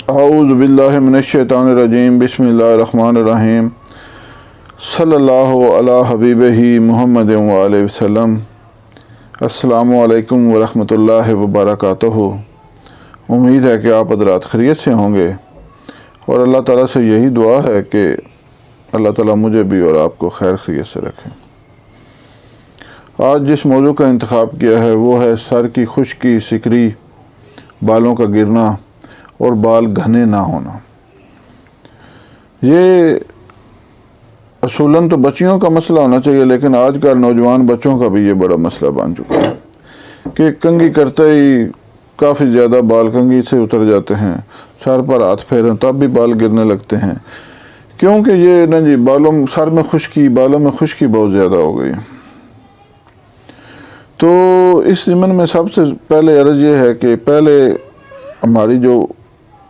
اعوذ باللہ من الشیطان الرجیم بسم اللہ الرحمن الرحیم صلی اللہ علی حبیبہ محمد وآلہ وسلم۔ السلام علیکم ورحمۃ اللہ وبرکاتہ۔ امید ہے کہ آپ حضرات خیریت سے ہوں گے، اور اللہ تعالیٰ سے یہی دعا ہے کہ اللہ تعالیٰ مجھے بھی اور آپ کو خیر خیریت سے رکھے۔ آج جس موضوع کا انتخاب کیا ہے وہ ہے سر کی خشکی، سکری، بالوں کا گرنا اور بال گھنے نہ ہونا۔ یہ اصولاً تو بچیوں کا مسئلہ ہونا چاہیے، لیکن آج کل نوجوان بچوں کا بھی یہ بڑا مسئلہ بن چکا ہے کہ کنگھی کرتے ہی کافی زیادہ بال کنگھی سے اتر جاتے ہیں، سر پر ہاتھ پھیریں تب بھی بال گرنے لگتے ہیں، کیونکہ یہ سر میں خشکی، بالوں میں خشکی بہت زیادہ ہو گئی۔ تو اس ضمن میں سب سے پہلے عرض یہ ہے کہ پہلے ہماری جو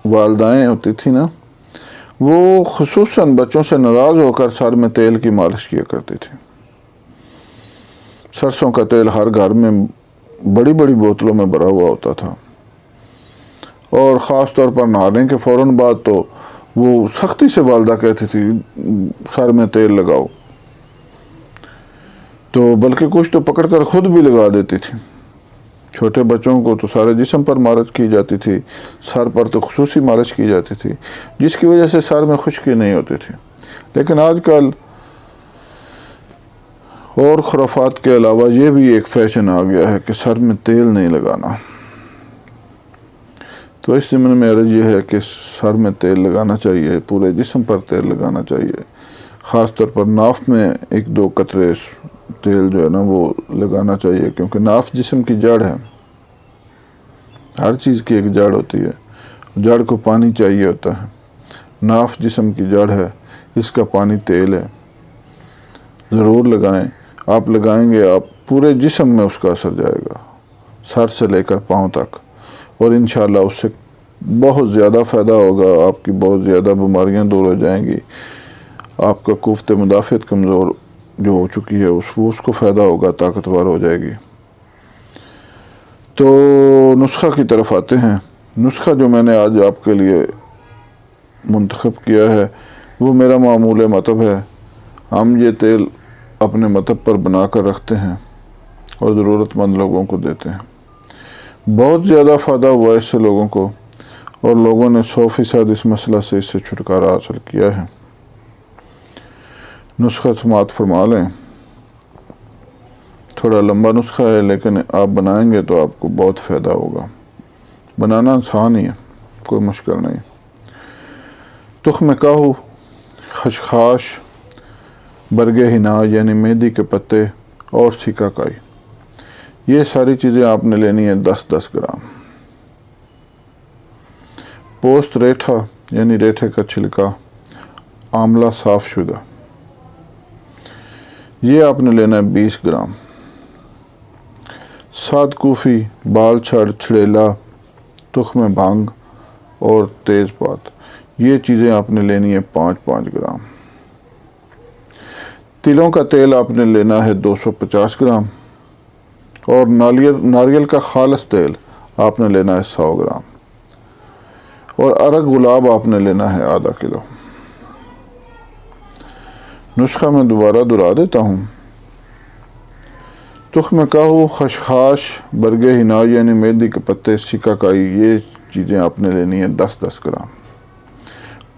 والدائیں ہوتی تھی نا، وہ خصوصاً بچوں سے ناراض ہو کر سر میں تیل کی مالش کیا کرتی تھی۔ سرسوں کا تیل ہر گھر میں بڑی بڑی بوتلوں میں بھرا ہوا ہوتا تھا، اور خاص طور پر نہانے کے فوراً بعد تو وہ سختی سے والدہ کہتی تھی سر میں تیل لگاؤ، تو بلکہ کچھ تو پکڑ کر خود بھی لگا دیتی تھی۔ چھوٹے بچوں کو تو سارے جسم پر مالش کی جاتی تھی، سر پر تو خصوصی مالش کی جاتی تھی، جس کی وجہ سے سر میں خشکی نہیں ہوتی تھی۔ لیکن آج کل اور خرافات کے علاوہ یہ بھی ایک فیشن آ گیا ہے کہ سر میں تیل نہیں لگانا۔ تو اس ضمن میں عرض یہ ہے کہ سر میں تیل لگانا چاہیے، پورے جسم پر تیل لگانا چاہیے، خاص طور پر ناف میں 1-2 قطرے تیل جو ہے نا وہ لگانا چاہیے، کیونکہ ناف جسم کی جڑ ہے، ہر چیز کی ایک جڑ ہوتی ہے، جڑ کو پانی چاہیے ہوتا ہے۔ ناف جسم کی جڑ ہے، اس کا پانی تیل ہے، ضرور لگائیں۔ آپ لگائیں گے آپ پورے جسم میں اس کا اثر جائے گا، سر سے لے کر پاؤں تک، اور انشاءاللہ اس سے بہت زیادہ فائدہ ہوگا، آپ کی بہت زیادہ بیماریاں دور ہو جائیں گی، آپ کا قوت مدافعت کمزور جو ہو چکی ہے اس کو فائدہ ہوگا، طاقتور ہو جائے گی۔ تو نسخہ کی طرف آتے ہیں۔ نسخہ جو میں نے آج آپ کے لیے منتخب کیا ہے وہ میرا معمول مطب ہے۔ ہم یہ تیل اپنے مطب پر بنا کر رکھتے ہیں اور ضرورت مند لوگوں کو دیتے ہیں۔ بہت زیادہ فائدہ ہوا اس سے لوگوں کو، اور لوگوں نے 100% اس مسئلہ سے اس سے چھٹکارا حاصل کیا ہے۔ نسخہ سماعت فرما لیں۔ تھوڑا لمبا نسخہ ہے، لیکن آپ بنائیں گے تو آپ کو بہت فائدہ ہوگا۔ بنانا آسان ہی ہے، کوئی مشکل نہیں۔ تخم کاہو، خشخاش، برگ حنا یعنی مہندی کے پتے اور سکہ کائی، یہ ساری چیزیں آپ نے لینی ہے 10-10 گرام۔ پوست ریٹھا یعنی ریٹھے کا چھلکا، آملہ صاف شدہ، یہ آپ نے لینا ہے 20 گرام۔ سات کوفی، بال چھڑ، چھڑیلا، تخم بھانگ اور تیز پات، یہ چیزیں آپ نے لینی ہے 5-5 گرام۔ تلوں کا تیل آپ نے لینا ہے 250 گرام، اور ناریل کا خالص تیل آپ نے لینا ہے 100 گرام، اور ارگ گلاب آپ نے لینا ہے ½ کلو۔ نسخہ میں دوبارہ دہرا دیتا ہوں۔ تخم کاہو، خشخاش، برگ حنا یعنی مہندی کے پتے، سکہ کائی، یہ چیزیں آپ نے لینی ہے 10-10 گرام۔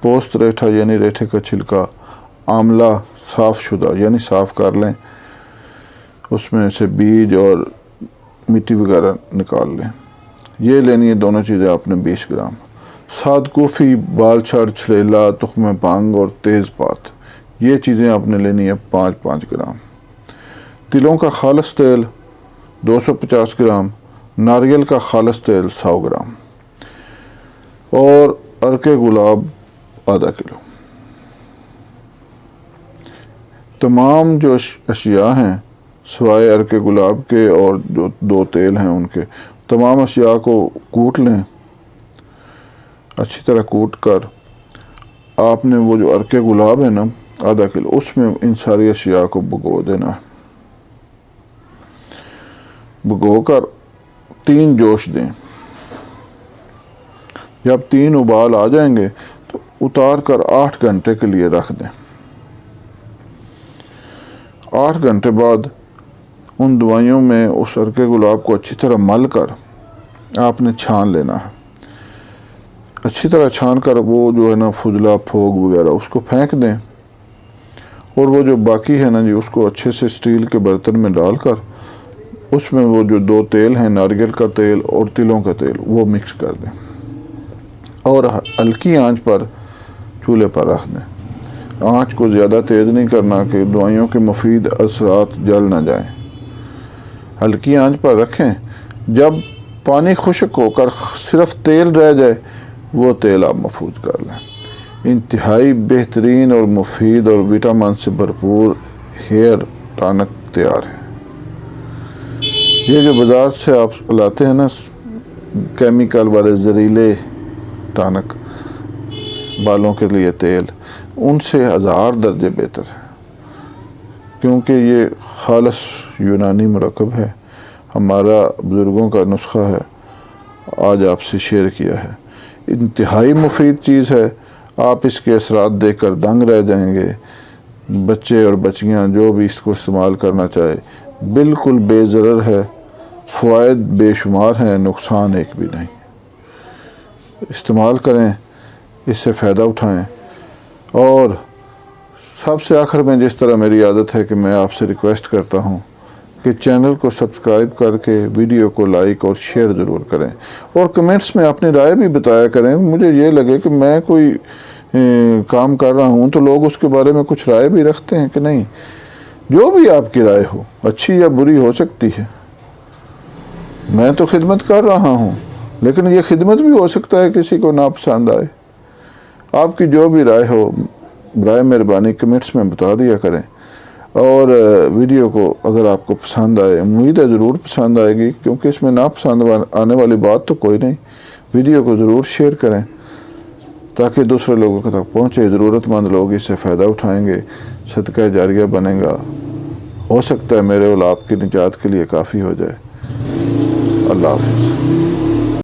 پوست ریٹھا یعنی ریٹھے کا چھلکا، آملہ صاف شدہ یعنی صاف کر لیں، اس میں سے بیج اور مٹی وغیرہ نکال لیں، یہ لینی ہے دونوں چیزیں آپ نے 20 گرام۔ سات کوفی، بال چھڑ، چھڑیلا، تخم بھانگ اور تیز پات، یہ چیزیں آپ نے لینی ہے 5-5 گرام۔ تلوں کا خالص تیل 250 گرام، ناریل کا خالص تیل 100 گرام، اور ارک گلاب ½ کلو۔ تمام جو اشیاء ہیں سوائے ارک گلاب کے اور جو 2 تیل ہیں ان کے، تمام اشیاء کو کوٹ لیں، اچھی طرح کوٹ کر آپ نے وہ جو ارک گلاب ہے نا ½ کلو، اس میں ان ساری اشیاء کو بھگو دینا ہے۔ بھگو کر 3 جوش دیں، جب 3 ابال آ جائیں گے تو اتار کر 8 گھنٹے کے لیے رکھ دیں۔ 8 گھنٹے بعد ان دوائیوں میں اس عرق گلاب کو اچھی طرح مل کر آپ نے چھان لینا ہے۔ اچھی طرح چھان کر وہ جو ہے نا فضلہ پھوگ وغیرہ اس کو پھینک دیں، اور وہ جو باقی ہے نا جی اس کو اچھے سے اسٹیل کے برتن میں ڈال کر اس میں وہ جو 2 تیل ہیں، ناریل کا تیل اور تلوں کا تیل، وہ مکس کر دیں اور ہلکی آنچ پر چولہے پر رکھ دیں۔ آنچ کو زیادہ تیز نہیں کرنا کہ دوائیوں کے مفید اثرات جل نہ جائیں۔ ہلکی آنچ پر رکھیں۔ جب پانی خشک ہو کر صرف تیل رہ جائے وہ تیل آپ مفعول کر لیں۔ انتہائی بہترین اور مفید اور وٹامن سے بھرپور ہیئر ٹانک تیار ہے۔ یہ جو بازار سے آپ لاتے ہیں نا کیمیکل والے زہریلے ٹانک بالوں کے لیے تیل، ان سے 1000 درجے بہتر ہے، کیونکہ یہ خالص یونانی مرکب ہے، ہمارا بزرگوں کا نسخہ ہے، آج آپ سے شیئر کیا ہے۔ انتہائی مفید چیز ہے، آپ اس کے اثرات دیکھ کر دنگ رہ جائیں گے۔ بچے اور بچیاں جو بھی اس کو استعمال کرنا چاہے، بالکل بے ضرر ہے، فوائد بے شمار ہیں، نقصان ایک بھی نہیں۔ استعمال کریں، اس سے فائدہ اٹھائیں، اور سب سے آخر میں جس طرح میری عادت ہے کہ میں آپ سے ریکویسٹ کرتا ہوں کہ چینل کو سبسکرائب کر کے ویڈیو کو لائک اور شیئر ضرور کریں، اور کمنٹس میں اپنی رائے بھی بتایا کریں۔ مجھے یہ لگے کہ میں کوئی کام کر رہا ہوں تو لوگ اس کے بارے میں کچھ رائے بھی رکھتے ہیں کہ نہیں۔ جو بھی آپ کی رائے ہو، اچھی یا بری ہو سکتی ہے، میں تو خدمت کر رہا ہوں، لیکن یہ خدمت بھی ہو سکتا ہے کسی کو ناپسند آئے۔ آپ کی جو بھی رائے ہو برائے مہربانی کمنٹس میں بتا دیا کریں، اور ویڈیو کو اگر آپ کو پسند آئے، امید ہے ضرور پسند آئے گی، کیونکہ اس میں ناپسند آنے والی بات تو کوئی نہیں۔ ویڈیو کو ضرور شیئر کریں تاکہ دوسرے لوگوں تک پہنچے، ضرورت مند لوگ اس سے فائدہ اٹھائیں گے، صدقہ جاریہ بنے گا، ہو سکتا ہے میرے اور آپ کی نجات کے لیے کافی ہو جائے۔ اللہ حافظ۔